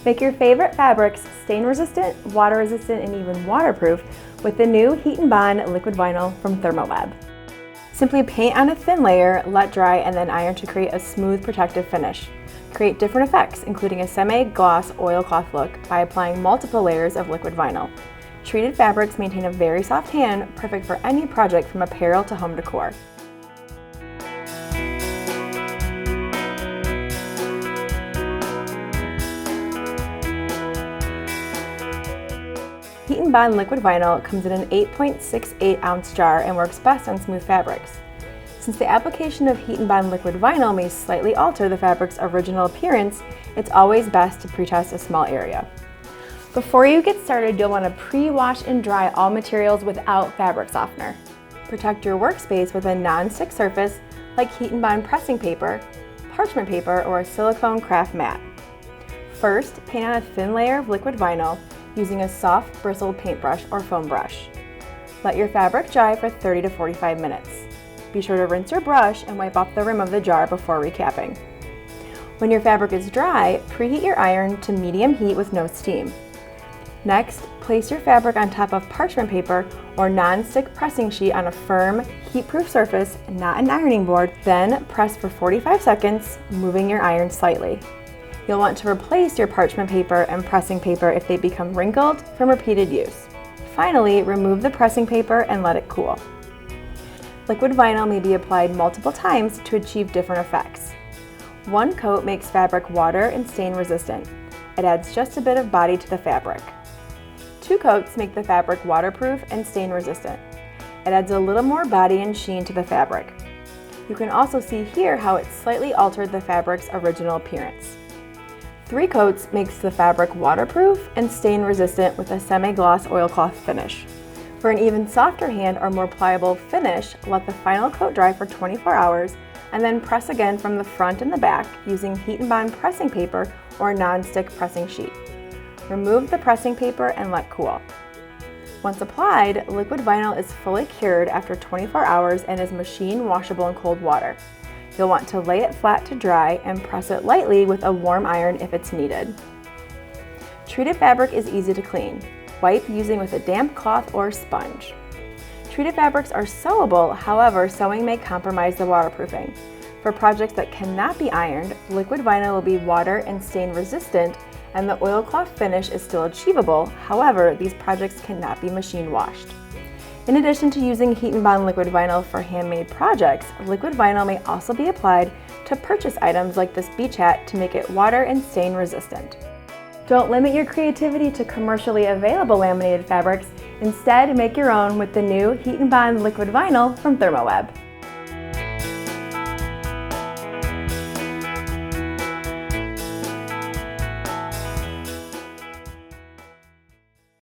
Make your favorite fabrics stain resistant, water resistant, and even waterproof with the new HeatnBond Liquid Vinyl from Therm O Web. Simply paint on a thin layer, let dry, and then iron to create a smooth, protective finish. Create different effects, including a semi-gloss oilcloth look by applying multiple layers of liquid vinyl. Treated fabrics maintain a very soft hand, perfect for any project from apparel to home decor. HeatnBond Liquid Vinyl comes in an 8.68 ounce jar and works best on smooth fabrics. Since the application of HeatnBond Liquid Vinyl may slightly alter the fabric's original appearance, it's always best to pre-test a small area. Before you get started, you'll want to pre-wash and dry all materials without fabric softener. Protect your workspace with a non-stick surface like HeatnBond pressing paper, parchment paper, or a silicone craft mat. First, paint on a thin layer of liquid vinyl using a soft bristled paintbrush or foam brush. Let your fabric dry for 30 to 45 minutes. Be sure to rinse your brush and wipe off the rim of the jar before recapping. When your fabric is dry, preheat your iron to medium heat with no steam. Next, place your fabric on top of parchment paper or non-stick pressing sheet on a firm, heat-proof surface, not an ironing board, then press for 45 seconds, moving your iron slightly. You'll want to replace your parchment paper and pressing paper if they become wrinkled from repeated use. Finally, remove the pressing paper and let it cool. Liquid vinyl may be applied multiple times to achieve different effects. One coat makes fabric water and stain resistant. It adds just a bit of body to the fabric. 2 coats make the fabric waterproof and stain resistant. It adds a little more body and sheen to the fabric. You can also see here how it slightly altered the fabric's original appearance. 3 coats makes the fabric waterproof and stain resistant with a semi-gloss oilcloth finish. For an even softer hand or more pliable finish, let the final coat dry for 24 hours and then press again from the front and the back using HeatnBond pressing paper or non-stick pressing sheet. Remove the pressing paper and let cool. Once applied, liquid vinyl is fully cured after 24 hours and is machine washable in cold water. You'll want to lay it flat to dry and press it lightly with a warm iron if it's needed. Treated fabric is easy to clean. Wipe using with a damp cloth or sponge. Treated fabrics are sewable, however, sewing may compromise the waterproofing. For projects that cannot be ironed, liquid vinyl will be water and stain resistant, and the oilcloth finish is still achievable. However, these projects cannot be machine washed. In addition to using HeatnBond Liquid Vinyl for handmade projects, liquid vinyl may also be applied to purchase items like this beach hat to make it water and stain resistant. Don't limit your creativity to commercially available laminated fabrics. Instead, make your own with the new HeatnBond Liquid Vinyl from Therm O Web.